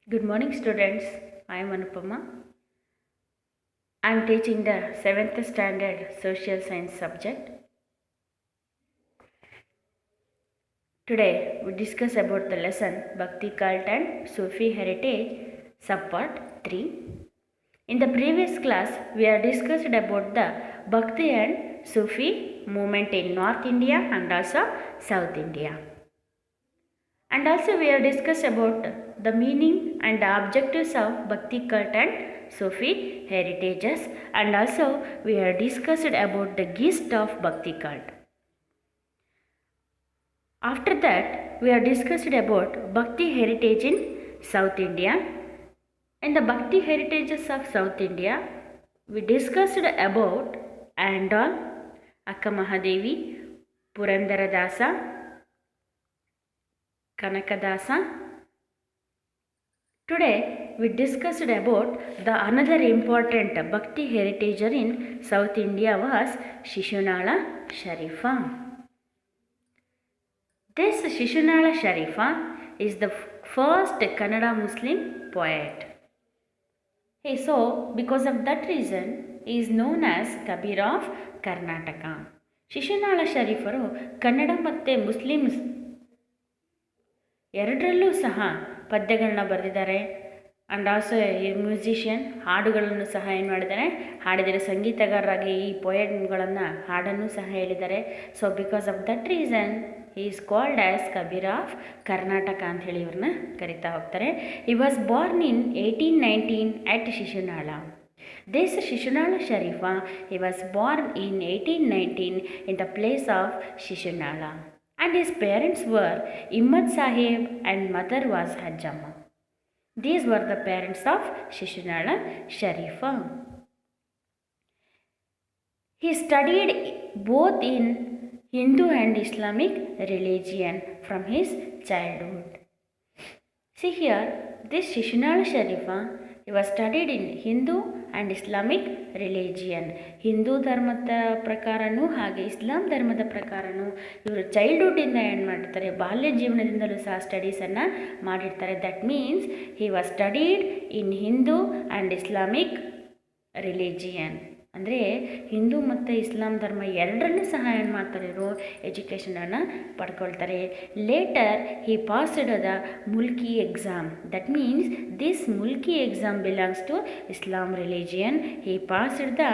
Good morning, students. I am Anupama. I am teaching the 7th standard social science subject. Today we discuss about the lesson Bhakti cult and Sufi heritage, subpart 3. In the previous class, we have discussed about the Bhakti and Sufi movement in North India and also South India. And also we have discussed about the meaning and the objectives of Bhakti cult and Sufi heritages, and also we have discussed about the gist of Bhakti cult. After that, we have discussed about Bhakti heritage in South India. In the Bhakti heritages of South India, we discussed about Andal, Akka Mahadevi, Purandaradasa, Kanakadasa. Today we discussed about the another important Bhakti heritager in South India was Shishunala Sharifa. This Shishunala Sharifa is the first Kannada Muslim poet. So because of that reason he is known as Kabir of Karnataka. Shishunala ಶರೀಫರು Kannada ಮತ್ತು Muslims ಎರಡರಲ್ಲೂ ಸಹ ಪದ್ಯಗಳನ್ನ ಬರೆದಿದ್ದಾರೆ. And also musician, ಹಾಡುಗಳನ್ನು ಸಹ ಏನು ಮಾಡಿದ್ದಾರೆ, ಹಾಡಿದರೆ ಸಂಗೀತಗಾರರಾಗಿ ಈ ಪೊಯೆಟ್ಗಳನ್ನು ಹಾಡನ್ನು ಸಹ ಹೇಳಿದ್ದಾರೆ. So because of that reason he is called as Kabir of Karnataka ಅಂತ ಹೇಳಿ ಇವ್ರನ್ನ ಕರಿತಾ ಹೋಗ್ತಾರೆ. He was born in 1819 at Shishunala. This Shishunala Sharifa, he was born in 1819 in the place of Shishunala. And his parents were Imad Sahib and mother was Hajjama. These were the parents of Shishunala Sharifa. He studied both in Hindu and Islamic religion from his childhood. See here, this Shishunala Sharifa, he was studied in Hindu and Islamic religion. Hindu ಧರ್ಮದ ಪ್ರಕಾರನೂ ಹಾಗೆ ಇಸ್ಲಾಂ ಧರ್ಮದ ಪ್ರಕಾರನೂ ಇವರು ಚೈಲ್ಡ್ಹುಡ್ಡಿಂದ ಏನು ಮಾಡಿರ್ತಾರೆ, ಬಾಲ್ಯ ಜೀವನದಿಂದಲೂ ಸಹ ಸ್ಟಡೀಸನ್ನು ಮಾಡಿರ್ತಾರೆ. That means he was studied in Hindu and Islamic religion. ಅಂದರೆ ಹಿಂದೂ ಮತ್ತು ಇಸ್ಲಾಂ ಧರ್ಮ ಎರಡರಲ್ಲೂ ಸಹ ಏನು ಮಾಡ್ತಾರೆ, ಇವರು ಎಜುಕೇಷನನ್ನು ಪಡ್ಕೊಳ್ತಾರೆ. Later he passed the Mulki exam. That means this Mulki exam belongs to Islam religion. He passed the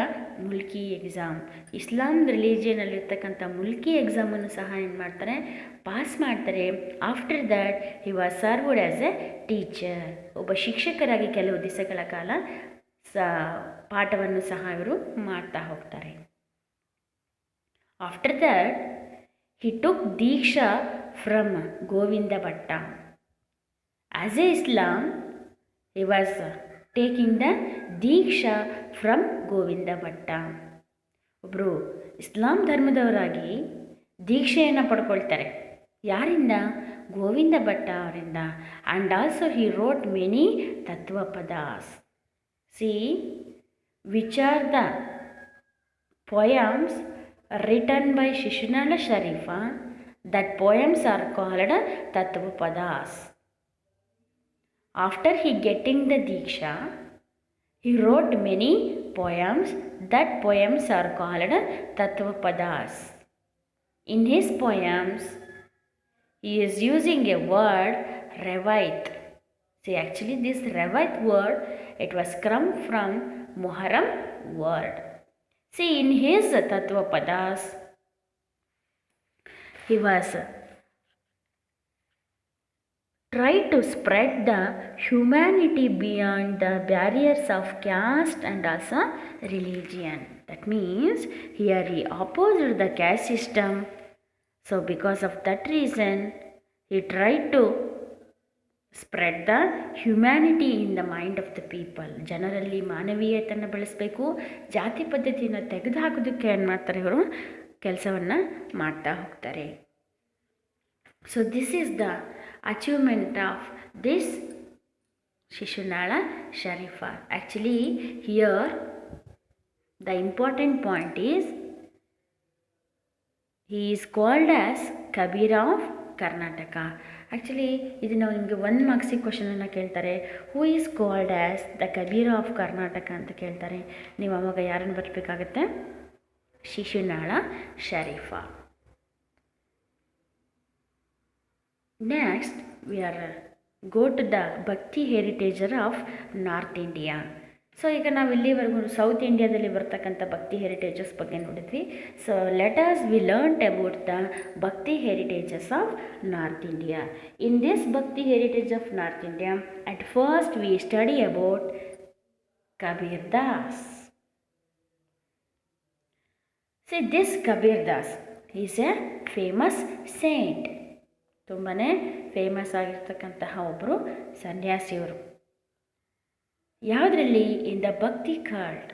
Mulki exam. Islam ರಿಲಿಜಿಯನಲ್ಲಿರ್ತಕ್ಕಂಥ ಮುಲ್ಕಿ ಎಕ್ಸಾಮನ್ನು ಸಹ ಏನು ಮಾಡ್ತಾರೆ, ಪಾಸ್ ಮಾಡ್ತಾರೆ. After that he was served as a teacher. ಒಬ್ಬ ಶಿಕ್ಷಕರಾಗಿ ಕೆಲವು ದಿವಸಗಳ ಕಾಲ ಪಾಠವನ್ನು ಸಹ ಇವರು ಮಾಡ್ತಾ ಹೋಗ್ತಾರೆ. After that he took diksha from Govinda Bhatta. As a Islam he was taking the diksha from Govinda Bhatta. ಒಬ್ಬರು ಇಸ್ಲಾಂ ಧರ್ಮದವರಾಗಿ ದೀಕ್ಷೆಯನ್ನು ಪಡ್ಕೊಳ್ತಾರೆ. ಯಾರಿಂದ? ಗೋವಿಂದ ಭಟ್ಟ ಅವರಿಂದ. And also he wrote many tatvapadas. See, which are the poems written by Shishunala Sharifa? That poems are called Tattvapadas. After he getting the Diksha, he wrote many poems. That poems are called Tattvapadas. In his poems, he is using a word Revait. See, actually this Revait word, it was come from Muharram word. See, in his Tattvapadas, he was try to spread the humanity beyond the barriers of caste and also religion. That means here he opposed the caste system. So because of that reason, he tried to spread the humanity in the mind of the people. ಜನರಲ್ಲಿ ಮಾನವೀಯತೆಯನ್ನು ಬೆಳೆಸಬೇಕು, ಜಾತಿ ಪದ್ಧತಿಯನ್ನು ತೆಗೆದುಹಾಕೋದಕ್ಕೆ ಏನು ಮಾಡ್ತಾರೆ, ಇವರು ಕೆಲಸವನ್ನು ಮಾಡ್ತಾ ಹೋಗ್ತಾರೆ. So this is the achievement of this Shishunala Sharifa. Actually here the important point is he is called as Kabir of Karnataka. Actually ಇದು ನಾವು ನಿಮಗೆ 1 ಮಾರ್ಕ್ಸಿಗೆ ಕ್ವಶನನ್ನು ಕೇಳ್ತಾರೆ. Who is called as the Kabira of Karnataka ಅಂತ ಕೇಳ್ತಾರೆ. ನೀವು ಅವಾಗ ಯಾರನ್ನು ಬರಬೇಕಾಗತ್ತೆ? Shishunala Sharifa. Next we are go to the bhakti heritager of North India. So ಈಗ ನಾವು ಇಲ್ಲಿವರೆಗೂ ಸೌತ್ ಇಂಡಿಯಾದಲ್ಲಿ ಬರ್ತಕ್ಕಂಥ ಭಕ್ತಿ ಹೆರಿಟೇಜಸ್ ಬಗ್ಗೆ ನೋಡಿದ್ವಿ. So let's we learned about the bhakti heritages of North India. In this bhakti heritage of North India, at first we study about Kabir Das. See, this Kabir Das is a famous saint. ತುಂಬಾ famous ಆಗಿರ್ತಕ್ಕಂತಹ ಒಬ್ಬರು ಸನ್ಯಾಸಿಯವರು. ಯಾವುದರಲ್ಲಿ? In the bhakti cult.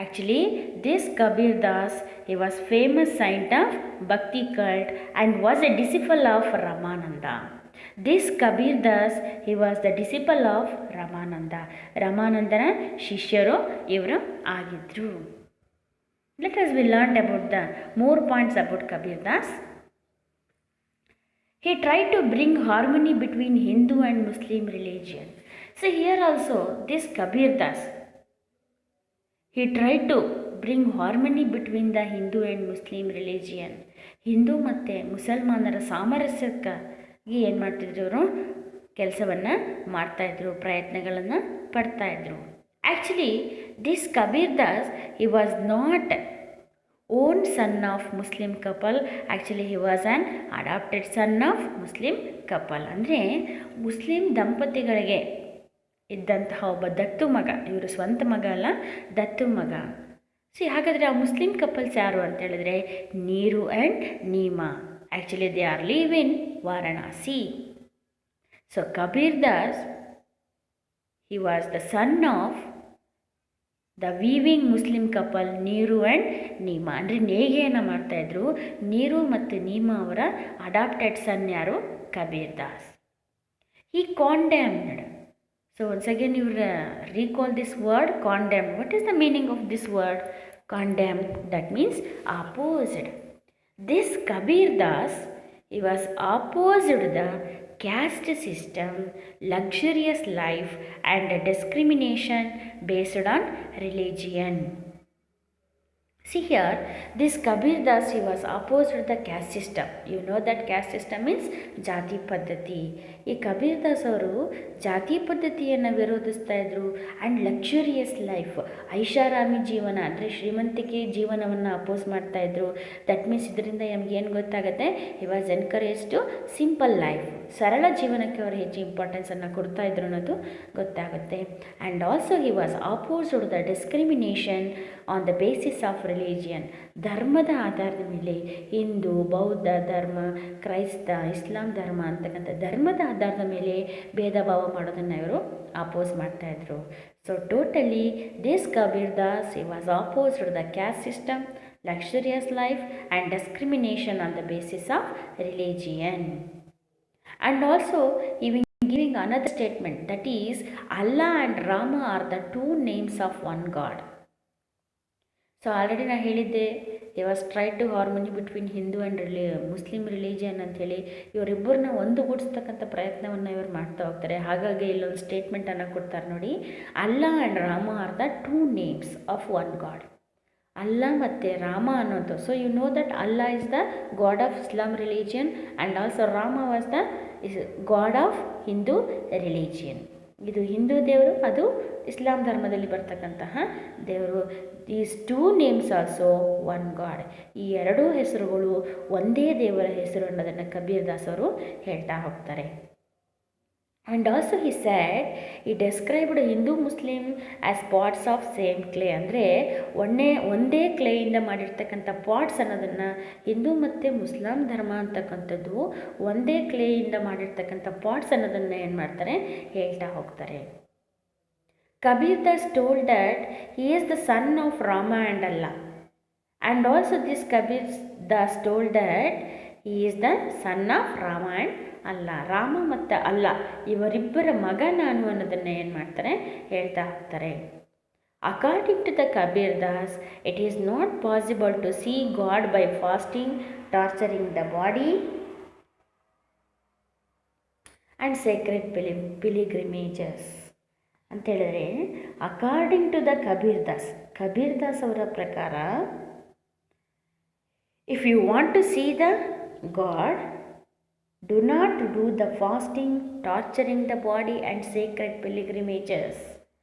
Actually this Kabir Das he was famous saint of bhakti cult and was a disciple of Ramananda. This Kabir Das he was the decibel of Ramananda. ರಾಮಾನಂದನ ಶಿಷ್ಯರು ಇವರು ಆಗಿದ್ದರು. Let us we learned about the more points about Kabir Das. He tried to bring harmony between Hindu and Muslim religion. So here also this Kabir Das, he tried to bring harmony between the Hindu and Muslim religion. Hindu ಮತ್ತು ಮುಸಲ್ಮಾನರ ಸಾಮರಸ್ಯಕ್ಕಾಗಿ ಏನು ಮಾಡ್ತಿದ್ರು? ಅವರು ಕೆಲಸವನ್ನು ಮಾಡ್ತಾಯಿದ್ರು, ಪ್ರಯತ್ನಗಳನ್ನು ಪಡ್ತಾಯಿದ್ರು. Actually, this Kabir Das, he was not own son of Muslim couple. Actually, he was an adopted son of Muslim couple. ಅಂದರೆ Muslim ದಂಪತಿಗಳಿಗೆ ಇದ್ದಂತಹ ಒಬ್ಬ ದತ್ತು ಮಗ. ಇವರು ಸ್ವಂತ ಮಗ ಅಲ್ಲ, ದತ್ತು ಮಗ. ಹಾಗಾದರೆ ಆ ಮುಸ್ಲಿಂ ಕಪಲ್ಸ್ ಯಾರು ಅಂತ ಹೇಳಿದ್ರೆ Niru and Nima. Actually they are live in Varanasi. So Kabir Das, he was the son of the weaving Muslim couple Niru and Nima. ಅಂದರೆ ನೇಯ್ಗೆಯನ್ನು ಮಾಡ್ತಾಯಿದ್ರು. ನೀರು ಮತ್ತು ನೀಮಾ ಅವರ ಅಡಾಪ್ಟೆಡ್ ಸನ್ ಯಾರು? Kabir Das. He condemned. So once again you recall this word condemned. What is the meaning of this word condemned? That means opposed. This Kabir Das, he was opposed the caste system, luxurious life and discrimination based on religion. See here, this Kabir Das, he was opposed to the caste system. You know that caste system means ಜಾತಿ ಪದ್ಧತಿ. ಈ ಕಬೀರ್ ದಾಸ್ ಅವರು ಜಾತಿ ಪದ್ಧತಿಯನ್ನು ವಿರೋಧಿಸ್ತಾ ಇದ್ರು. And luxurious life, ಐಷಾರಾಮಿ ಜೀವನ ಅಂದರೆ ಶ್ರೀಮಂತಿಕೆ ಜೀವನವನ್ನು ಅಪೋಸ್ ಮಾಡ್ತಾಯಿದ್ರು. ದಟ್ ಮೀನ್ಸ್ ಇದರಿಂದ ನಮ್ಗೆ ಏನು ಗೊತ್ತಾಗುತ್ತೆ? He was encourage to simple life. ಸರಳ ಜೀವನಕ್ಕೆ ಅವರು ಹೆಚ್ಚು ಇಂಪಾರ್ಟೆನ್ಸನ್ನು ಕೊಡ್ತಾಯಿದ್ರು ಅನ್ನೋದು ಗೊತ್ತಾಗುತ್ತೆ. And also he was opposed to the discrimination on the basis of religion. ಧರ್ಮದ ಆಧಾರದ ಮೇಲೆ ಹಿಂದೂ, ಬೌದ್ಧ ಧರ್ಮ, ಕ್ರೈಸ್ತ, ಇಸ್ಲಾಂ ಧರ್ಮ ಅಂತಕ್ಕಂಥ ಧರ್ಮದ ಆಧಾರದ ಮೇಲೆ ಭೇದ ಭಾವ ಮಾಡೋದನ್ನು ಇವರು ಅಪೋಸ್ ಮಾಡ್ತಾಯಿದ್ರು. So totally this Kabir Das, he was opposed to the caste system, luxurious life and discrimination on the basis of religion. And also even giving another statement, that is Allah and Rama are the two names of one God. So already ನಾನು ಹೇಳಿದ್ದೆ, they was try to harmony between Hindu and Muslim religion ಅಂಥೇಳಿ. ಇವರಿಬ್ಬರನ್ನ ಒಂದುಗೂಡಿಸ್ತಕ್ಕಂಥ ಪ್ರಯತ್ನವನ್ನು ಇವರು ಮಾಡ್ತಾ ಹೋಗ್ತಾರೆ. ಹಾಗಾಗಿ ಇಲ್ಲೊಂದು ಸ್ಟೇಟ್ಮೆಂಟನ್ನು ಕೊಡ್ತಾರೆ ನೋಡಿ, ಅಲ್ಲಾ and Rama are the two names of one god. ಅಲ್ಲ ಮತ್ತು ರಾಮ ಅನ್ನೋದು. ಸೊ ಯು ನೋ ದಟ್ ಅಲ್ಲಾ is the god of Islam religion and also Rama was the god of Hindu religion. ಇದು ಹಿಂದೂ ದೇವರು, ಅದು ಇಸ್ಲಾಂ ಧರ್ಮದಲ್ಲಿ ಬರ್ತಕ್ಕಂತಹ ದೇವರು. These two names also one god. ಈ ಎರಡೂ ಹೆಸರುಗಳು ಒಂದೇ ದೇವರ ಹೆಸರು ಅನ್ನೋದನ್ನು ಕಬೀರ್ ದಾಸ್ ಅವರು ಹೇಳ್ತಾ ಹೋಗ್ತಾರೆ. And also he said, he described Hindu Muslim as pots of same clay. ಅಂದರೆ ಒಂದೇ ಕ್ಲೇಯಿಂದ ಮಾಡಿರ್ತಕ್ಕಂಥ ಪಾಟ್ಸ್ ಅನ್ನೋದನ್ನು ಹಿಂದೂ ಮತ್ತು ಮುಸ್ಲಿಂ ಧರ್ಮ ಅಂತಕ್ಕಂಥದ್ದು ಒಂದೇ ಕ್ಲೇಯಿಂದ ಮಾಡಿರ್ತಕ್ಕಂಥ ಪಾಟ್ಸ್ ಅನ್ನೋದನ್ನು ಏನು ಮಾಡ್ತಾರೆ? ಹೇಳ್ತಾ ಹೋಗ್ತಾರೆ. Kabir Das told that he is the son of Rama and Allah. And also this Kabir Das told that he is the son of Rama and Allah. Rama ಮತ್ತು ಅಲ್ಲ ಇವರಿಬ್ಬರ ಮಗ ನಾನು ಅನ್ನೋದನ್ನು ಏನು ಮಾಡ್ತಾರೆ? ಹೇಳ್ತಾ ಹೋಗ್ತಾರೆ. According to the Kabir Das, it is not possible to see God by fasting, torturing the body, and sacred pilgrimages ಅಂತೇಳಿದ್ರೆ according to the Kabir Das ಅವರ ಪ್ರಕಾರ, if you want to see the God, do not do the fasting, torturing the body and sacred pilgrimages.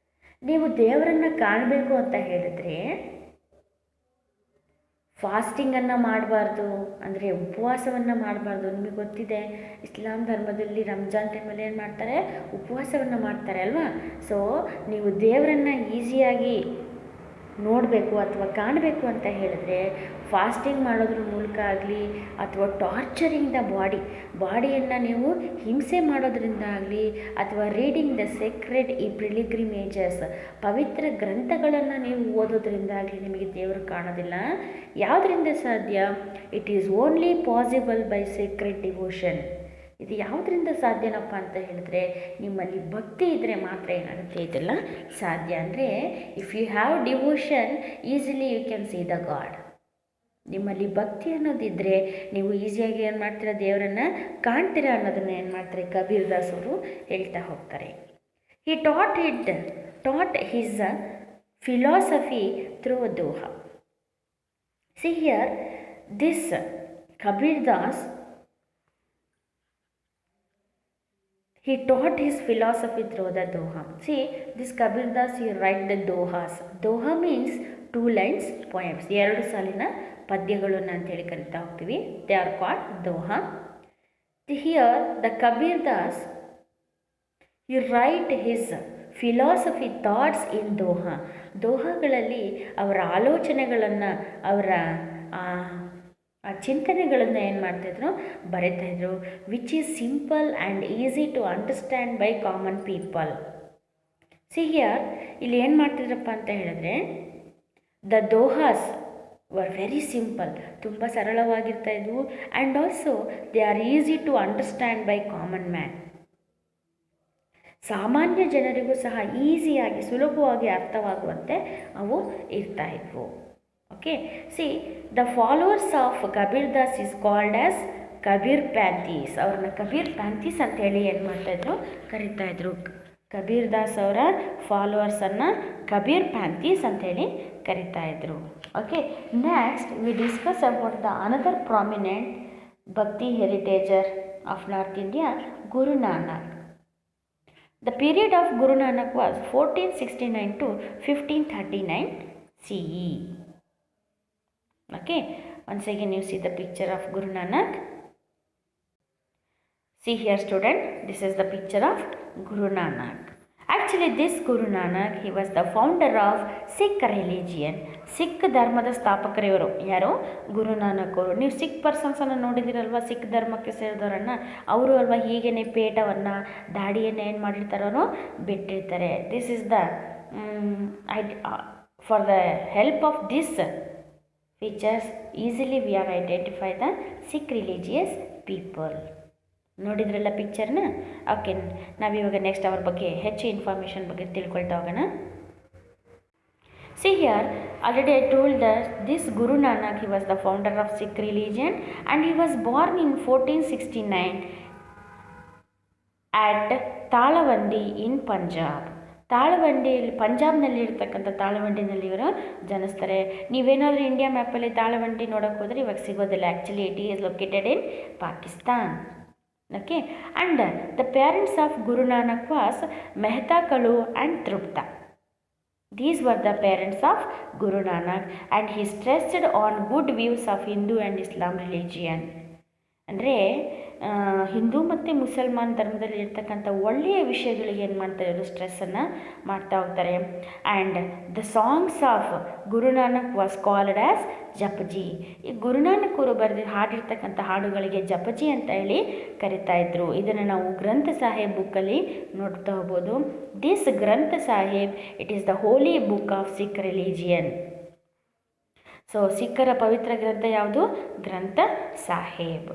ನೀವು ದೇವರನ್ನು ಕಾಣಬೇಕು ಅಂತ ಹೇಳಿದ್ರೆ ಫಾಸ್ಟಿಂಗನ್ನು ಮಾಡಬಾರ್ದು, ಅಂದರೆ ಉಪವಾಸವನ್ನು ಮಾಡಬಾರ್ದು. ನಿಮಗೆ ಗೊತ್ತಿದೆ, ಇಸ್ಲಾಂ ಧರ್ಮದಲ್ಲಿ ರಂಜಾನ್ ಟೈಮಲ್ಲಿ ಏನು ಮಾಡ್ತಾರೆ, ಉಪವಾಸವನ್ನು ಮಾಡ್ತಾರೆ ಅಲ್ವಾ. ಸೊ ನೀವು ದೇವರನ್ನು ಈಸಿಯಾಗಿ ನೋಡಬೇಕು ಅಥವಾ ಕಾಣಬೇಕು ಅಂತ ಹೇಳಿದ್ರೆ ಫಾಸ್ಟಿಂಗ್ ಮಾಡೋದ್ರ ಮೂಲಕ ಆಗಲಿ ಅಥವಾ ಟಾರ್ಚರಿಂಗ್ ದ ಬಾಡಿಯನ್ನು ನೀವು ಹಿಂಸೆ ಮಾಡೋದ್ರಿಂದ ಆಗಲಿ ಅಥವಾ ರೀಡಿಂಗ್ ದ ಸೀಕ್ರೆಟ್ ಪಿಲಿಗ್ರಿಮೇಜಸ್, ಪವಿತ್ರ ಗ್ರಂಥಗಳನ್ನು ನೀವು ಓದೋದ್ರಿಂದ ಆಗಲಿ ನಿಮಗೆ ದೇವರು ಕಾಣೋದಿಲ್ಲ. ಯಾವುದರಿಂದ ಸಾಧ್ಯ? It is only possible by secret devotion. ಇದು ಯಾವುದರಿಂದ ಸಾಧ್ಯನಪ್ಪ ಅಂತ ಹೇಳಿದ್ರೆ ನಿಮ್ಮಲ್ಲಿ ಭಕ್ತಿ ಇದ್ದರೆ ಮಾತ್ರ ಏನಾಗುತ್ತೆ, ಇದೆಲ್ಲ ಸಾಧ್ಯ. ಅಂದರೆ if you have devotion easily you can see the God. ನಿಮ್ಮಲ್ಲಿ ಭಕ್ತಿ ಅನ್ನೋದಿದ್ದರೆ ನೀವು ಈಸಿಯಾಗಿ ಏನು ಮಾಡ್ತೀರಾ, ದೇವರನ್ನು ಕಾಣ್ತೀರಾ ಅನ್ನೋದನ್ನು ಏನು ಮಾಡ್ತಾರೆ ಕಬೀರ್ ದಾಸ್ ಅವರು ಹೇಳ್ತಾ ಹೋಗ್ತಾರೆ. ಹಿ taught his philosophy through Doha. C here this Kabir Das, he taught his philosophy through the doha. See, this Kabir Das, he write the dohas. Doha means 2 lines poems. 2 ಸಾಲಿನ ಪದ್ಯಗಳನ್ನು ಅಂತೇಳಿ ಕರಿತಾ ಹೋಗ್ತೀವಿ. They are called doha. Here the Kabir Das, he write his philosophy thoughts in doha. ದೋಹಾಗಳಲ್ಲಿ ಅವರ ಆಲೋಚನೆಗಳನ್ನು, ಅವರ ಆ ಚಿಂತನೆಗಳನ್ನು ಏನು ಮಾಡ್ತಾಯಿದ್ರು, ಬರೀತಾಯಿದ್ರು. Which is simple and easy to understand by common people. See here ಇಲ್ಲಿ ಏನು ಮಾಡ್ತಿದ್ರಪ್ಪ ಅಂತ ಹೇಳಿದ್ರೆ, the dohas were very simple, ತುಂಬ ಸರಳವಾಗಿರ್ತಾಯಿದ್ವು. And also they are easy to understand by common man. ಸಾಮಾನ್ಯ ಜನರಿಗೂ ಸಹ ಈಸಿಯಾಗಿ ಸುಲಭವಾಗಿ ಅರ್ಥವಾಗುವಂತೆ ಅವು ಇರ್ತಾಯಿದ್ವು. Okay, see, the followers of Kabir Das is called as Kabir Panthis. ಅವ್ರನ್ನ ಕಬೀರ್ ಪ್ಯಾಂಥೀಸ್ ಅಂತೇಳಿ ಏನು ಮಾಡ್ತಾಯಿದ್ರು, ಕರಿತಾಯಿದ್ರು. ಕಬೀರ್ ದಾಸ್ ಅವರ ಫಾಲೋವರ್ಸನ್ನು ಕಬೀರ್ ಪ್ಯಾಂಥೀಸ್ ಅಂತೇಳಿ ಕರಿತಾಯಿದ್ರು. Okay, next we discuss about the another prominent bhakti heritager of North India, Guru Nanak. The period of Guru Nanak was 1469 to 1539 CE. Okay, once again you see the picture of Guru Nanak. See here student, this is the picture of Guru Nanak. Actually this Guru Nanak, he was the founder of Sikh religion. Sikh ಧರ್ಮದ ಸ್ಥಾಪಕರು ಇವರು. ಯಾರು? ಗುರು ನಾನಕ್ ಅವರು. ನೀವು ಸಿಖ್ ಪರ್ಸನ್ಸನ್ನು ನೋಡಿದಿರಲ್ವ, ಸಿಖ್ ಧರ್ಮಕ್ಕೆ ಸೇರಿದವರನ್ನು. ಅವರು ಅಲ್ವಾ ಹೀಗೇನೆ ಪೇಟವನ್ನು, ದಾಡಿಯನ್ನು ಏನು ಮಾಡಿರ್ತಾರೆ, ಅವರು ಬಿಟ್ಟಿರ್ತಾರೆ. This is the for the help of this features easily we have identified the Sikh religious people. ನೋಡಿದ್ರಲ್ಲ ಪಿಕ್ಚರ್ನ. ಓಕೆ, ನಾವಿವಾಗ ನೆಕ್ಸ್ಟ್ ಅವ್ರ ಬಗ್ಗೆ ಹೆಚ್ಚು ಇನ್ಫಾರ್ಮೇಷನ್ ಬಗ್ಗೆ ತಿಳ್ಕೊಳ್ತಾ ಹೋಗೋಣ. See here, already I told that this Guru Nanak, he was the founder of Sikh religion and he was born in 1469 at Talawandi in Punjab. ತಾಳವಂಡಿಯಲ್ಲಿ, ಪಂಜಾಬ್ನಲ್ಲಿ ಇರ್ತಕ್ಕಂಥ ತಾಳವಂಡಿನಲ್ಲಿ ಇವರು ಜನಿಸ್ತಾರೆ. ನೀವೇನಾದರೂ ಇಂಡಿಯಾ ಮ್ಯಾಪಲ್ಲಿ ತಾಳವಂಡಿ ನೋಡೋಕೆ ಹೋದರೆ ಇವಾಗ ಸಿಗೋದಿಲ್ಲ. Actually it is located in Pakistan. Okay, and the parents of Guru Nanak was Mehta ಕಳು and ತೃಪ್ತಾ. These were the parents of Guru Nanak and he stressed on good views of Hindu and Islam religion. ಅಂದರೆ ಹಿಂದೂ ಮತ್ತು ಮುಸಲ್ಮಾನ್ ಧರ್ಮದಲ್ಲಿ ಇರ್ತಕ್ಕಂಥ ಒಳ್ಳೆಯ ವಿಷಯಗಳಿಗೆ ಏನು ಮಾಡ್ತಾರೆ, ಇವರು ಸ್ಟ್ರೆಸ್ಸನ್ನು ಮಾಡ್ತಾ ಹೋಗ್ತಾರೆ. And the songs of Gurunanak was called as Japji. ಈ ಗುರುನಾನಕ್ ಅವರು ಹಾಡಿರ್ತಕ್ಕಂಥ ಹಾಡುಗಳಿಗೆ ಜಪಜಿ ಅಂತ ಹೇಳಿ ಕರಿತಾ ಇದ್ರು. ಇದನ್ನು ನಾವು ಗ್ರಂಥ ಸಾಹೇಬ್ ಬುಕ್ಕಲ್ಲಿ ನೋಡ್ತಾ ಹೋಗ್ಬೋದು. This Granth Sahib, it is the holy book of Sikh religion. So ಸಿಖ್ಖರ ಪವಿತ್ರ ಗ್ರಂಥ ಯಾವುದು? Granth Sahib.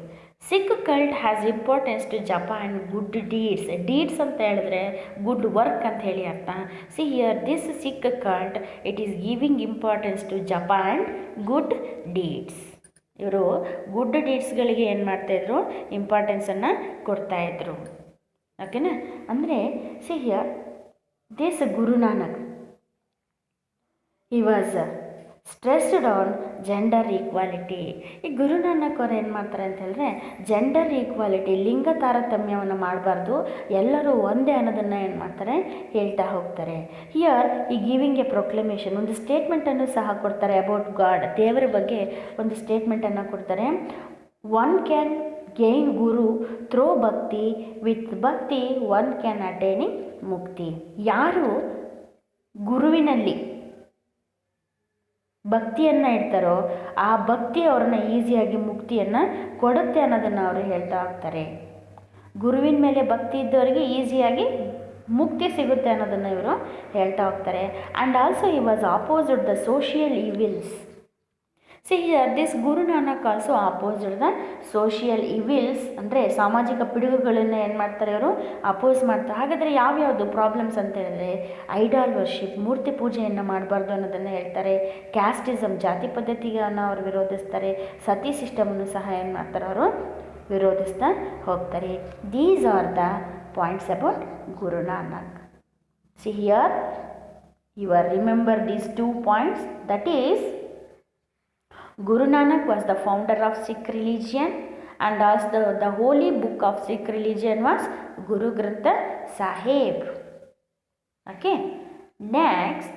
Sikh cult has importance to japa and good deeds. Deeds ಅಂತ ಹೇಳಿದ್ರೆ ಗುಡ್ ವರ್ಕ್ ಅಂತ ಹೇಳಿ ಅರ್ಥ. See here this Sikh cult, it is giving importance to japa and good deeds. ಇವರು ಗುಡ್ ಡೀಡ್ಸ್ಗಳಿಗೆ ಏನು ಮಾಡ್ತಾಯಿದ್ರು, ಇಂಪಾರ್ಟೆನ್ಸನ್ನು ಕೊಡ್ತಾಯಿದ್ರು. ಓಕೆನಾ. ಅಂದರೆ see here this Guru Nanak he was stressed on gender equality. ಈ ಗುರು ನಾನಕ್ ಅವ್ರು ಏನು ಮಾಡ್ತಾರೆ ಅಂತ ಹೇಳಿದ್ರೆ ಜೆಂಡರ್ ಈಕ್ವಾಲಿಟಿ, ಲಿಂಗ ತಾರತಮ್ಯವನ್ನು ಮಾಡಬಾರ್ದು, ಎಲ್ಲರೂ ಒಂದೇ ಅನ್ನೋದನ್ನು ಏನು ಮಾಡ್ತಾರೆ ಹೇಳ್ತಾ ಹೋಗ್ತಾರೆ. ಹಿಯರ್ ಈ ಗಿವಿಂಗ್ ಎ ಪ್ರೊಕ್ಲಮೇಷನ್, ಒಂದು ಸ್ಟೇಟ್ಮೆಂಟನ್ನು ಸಹ ಕೊಡ್ತಾರೆ ಅಬೌಟ್ ಗಾಡ್, ದೇವರ ಬಗ್ಗೆ ಒಂದು ಸ್ಟೇಟ್ಮೆಂಟನ್ನು ಕೊಡ್ತಾರೆ. One can gain guru through bhakti, with bhakti one can attaining mukti. ಯಾರು ಗುರುವಿನಲ್ಲಿ ಭಕ್ತಿಯನ್ನು ಇಡ್ತಾರೋ ಆ ಭಕ್ತಿ ಅವ್ರನ್ನ ಈಸಿಯಾಗಿ ಮುಕ್ತಿಯನ್ನು ಕೊಡುತ್ತೆ ಅನ್ನೋದನ್ನು ಅವರು ಹೇಳ್ತಾ ಹೋಗ್ತಾರೆ. ಗುರುವಿನ ಮೇಲೆ ಭಕ್ತಿ ಇದ್ದವರಿಗೆ ಈಸಿಯಾಗಿ ಮುಕ್ತಿ ಸಿಗುತ್ತೆ ಅನ್ನೋದನ್ನು ಇವರು ಹೇಳ್ತಾ ಹೋಗ್ತಾರೆ. And also he was opposed the social evils. C here this Guru Nanak also opposed the social evils, ಅಂದರೆ ಸಾಮಾಜಿಕ ಪಿಡುಗುಗಳನ್ನು ಏನು ಮಾಡ್ತಾರೆ ಅವರು ಅಪೋಸ್ ಮಾಡ್ತಾರೆ. ಹಾಗಾದರೆ ಯಾವ್ಯಾವುದು ಪ್ರಾಬ್ಲಮ್ಸ್ ಅಂತ ಹೇಳಿದ್ರೆ ಐಡಾಲ್ ವರ್ಷಿಪ್, ಮೂರ್ತಿ ಪೂಜೆಯನ್ನು ಮಾಡಬಾರ್ದು ಅನ್ನೋದನ್ನು ಹೇಳ್ತಾರೆ. ಕ್ಯಾಸ್ಟಿಸಮ್, ಜಾತಿ ಪದ್ಧತಿಯನ್ನು ಅವರು ವಿರೋಧಿಸ್ತಾರೆ. ಸತಿ ಸಿಸ್ಟಮನ್ನು ಸಹ ಏನು ಮಾಡ್ತಾರೆ ಅವರು ವಿರೋಧಿಸ್ತಾ ಹೋಗ್ತಾರೆ. These are the points about Guru Nanak. See here you are remember these 2 points, that is Guru Nanak was the founder of Sikh religion, and also the holy book of Sikh religion was Guru Granth Sahib. Okay. Next,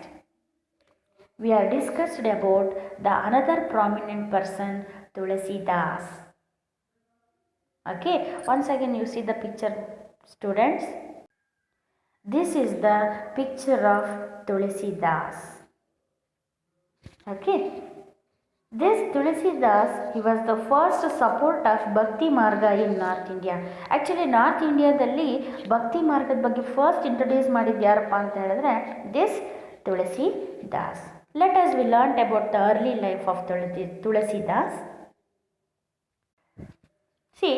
we are discussed about the another prominent person, Tulsi Das. Okay. Once again, you see the picture, students. This is the picture of Tulsi Das. Okay. This Tulsi Das, he was the first support of Bhakti Marga in North India. Actually North Indiaದಲ್ಲಿ ಭಕ್ತಿ ಮಾರ್ಗದ ಬಗ್ಗೆ first introduce ಮಾಡಿದ್ದು ಯಾರಪ್ಪ ಅಂತ ಹೇಳಿದ್ರೆ this Tulsi Das. Let us we learn about the early life of Tulsi Das. See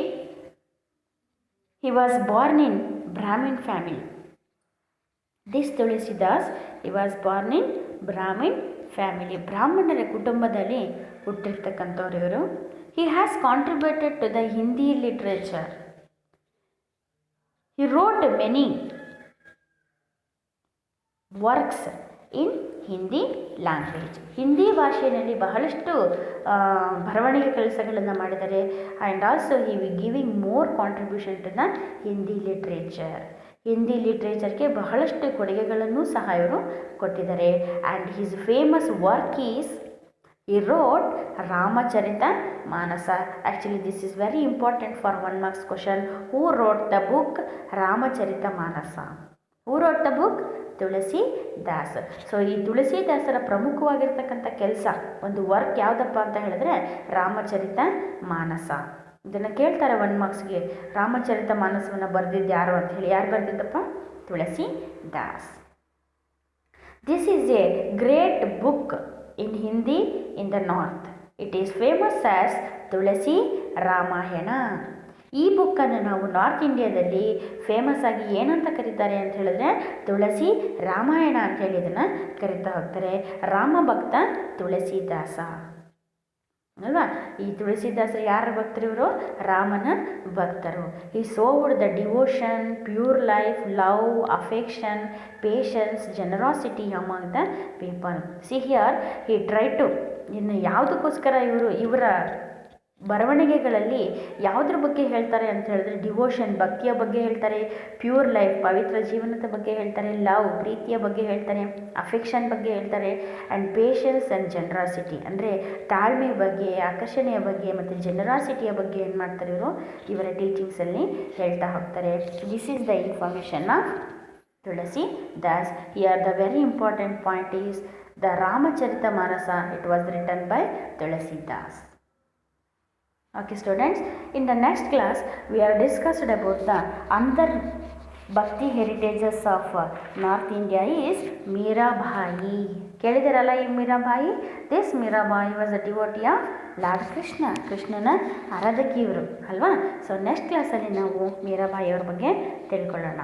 he was born in Brahmin family. This Tulsi Das, he was born in Brahmin family, ಬ್ರಾಹ್ಮಣರ ಕುಟುಂಬದಲ್ಲಿ ಹುಟ್ಟಿರ್ತಕ್ಕಂಥವ್ರು ಇವರು. He has contributed to the Hindi literature. He wrote many works in Hindi language. Hindi ಭಾಷೆಯಲ್ಲಿ ಬಹಳಷ್ಟು ಬರವಣಿಗೆ ಕೆಲಸಗಳನ್ನು ಮಾಡಿದ್ದಾರೆ. And also he we giving more contribution to the Hindi literature. Hindi ಲಿಟ್ರೇಚರ್ಗೆ ಬಹಳಷ್ಟು ಕೊಡುಗೆಗಳನ್ನು ಸಹ ಇವರು ಕೊಟ್ಟಿದ್ದಾರೆ. And his famous work is he wrote Ramcharit Manas. Actually this is very important for 1 marks question. Who wrote the book Ramcharit Manas? Who wrote the book? Tulsi Das. So ಈ ತುಳಸಿ ದಾಸರ ಪ್ರಮುಖವಾಗಿರ್ತಕ್ಕಂಥ ಕೆಲಸ, ಒಂದು ವರ್ಕ್ ಯಾವುದಪ್ಪ ಅಂತ ಹೇಳಿದ್ರೆ ರಾಮಚರಿತ ಮಾನಸ. ಇದನ್ನು ಕೇಳ್ತಾರೆ 1 marksಗೆ. ರಾಮಚರಿತ ಮಾನಸವನ್ನು ಬರೆದಿದ್ದು ಯಾರು ಅಂತ ಹೇಳಿ. ಯಾರು ಬರೆದಿದ್ದಪ್ಪ? Tulsi Das. This is a great book in Hindi in the North. It is famous as Tulsi Ramayana. ಈ ಬುಕ್ಕನ್ನು ನಾವು ನಾರ್ತ್ ಇಂಡಿಯಾದಲ್ಲಿ ಫೇಮಸ್ ಆಗಿ ಏನಂತ ಕರೀತಾರೆ ಅಂತ ಹೇಳಿದ್ರೆ ತುಳಸಿ ರಾಮಾಯಣ ಅಂತ ಹೇಳಿ ಇದನ್ನು ಕರೀತಾ ಹೋಗ್ತಾರೆ. ರಾಮಭಕ್ತ ತುಳಸಿದಾಸ ಅಲ್ವಾ? ಈ ತುಳಸಿದಾಸರು ಯಾರ ಭಕ್ತರು? ಇವರು ರಾಮನ ಭಕ್ತರು. He showed the devotion, pure life, love, affection, patience, generosity among the people. See here he try to, ಇನ್ನು ಯಾವುದಕ್ಕೋಸ್ಕರ ಇವರ ಬರವಣಿಗೆಗಳಲ್ಲಿ ಯಾವುದ್ರ ಬಗ್ಗೆ ಹೇಳ್ತಾರೆ ಅಂತ ಹೇಳಿದ್ರೆ ಡಿವೋಷನ್, ಭಕ್ತಿಯ ಬಗ್ಗೆ ಹೇಳ್ತಾರೆ. ಪ್ಯೂರ್ ಲೈಫ್, ಪವಿತ್ರ ಜೀವನದ ಬಗ್ಗೆ ಹೇಳ್ತಾರೆ. ಲವ್, ಪ್ರೀತಿಯ ಬಗ್ಗೆ ಹೇಳ್ತಾರೆ. ಅಫೆಕ್ಷನ್ ಬಗ್ಗೆ ಹೇಳ್ತಾರೆ. ಆ್ಯಂಡ್ ಪೇಷನ್ಸ್ ಆ್ಯಂಡ್ ಜನರಾಸಿಟಿ, ಅಂದರೆ ತಾಳ್ಮೆ ಬಗ್ಗೆ, ಆಕರ್ಷಣೆಯ ಬಗ್ಗೆ ಮತ್ತು ಜನರಾಸಿಟಿಯ ಬಗ್ಗೆ ಏನು ಮಾಡ್ತಾರೆ ಇವರು ಇವರ ಟೀಚಿಂಗ್ಸಲ್ಲಿ ಹೇಳ್ತಾ ಹೋಗ್ತಾರೆ. This is the information of Tulsi Das. Here the very important point is the Ramcharit Manas. It was written by Tulsi Das. Okay students, in the next class we are discussed about the another bhakti heritages of North India is Mirabai. ಕೇಳಿದಿರಲ್ಲ ಈ Mirabai? This Mirabai was a devotee of lord Krishna. ಕೃಷ್ಣನ ಆರಾಧಕಿ ಇವರು ಅಲ್ವಾ? So next ಕ್ಲಾಸಲ್ಲಿ ನಾವು ಮೀರಾಬಾಯಿ ಅವ್ರ ಬಗ್ಗೆ ತಿಳ್ಕೊಳ್ಳೋಣ.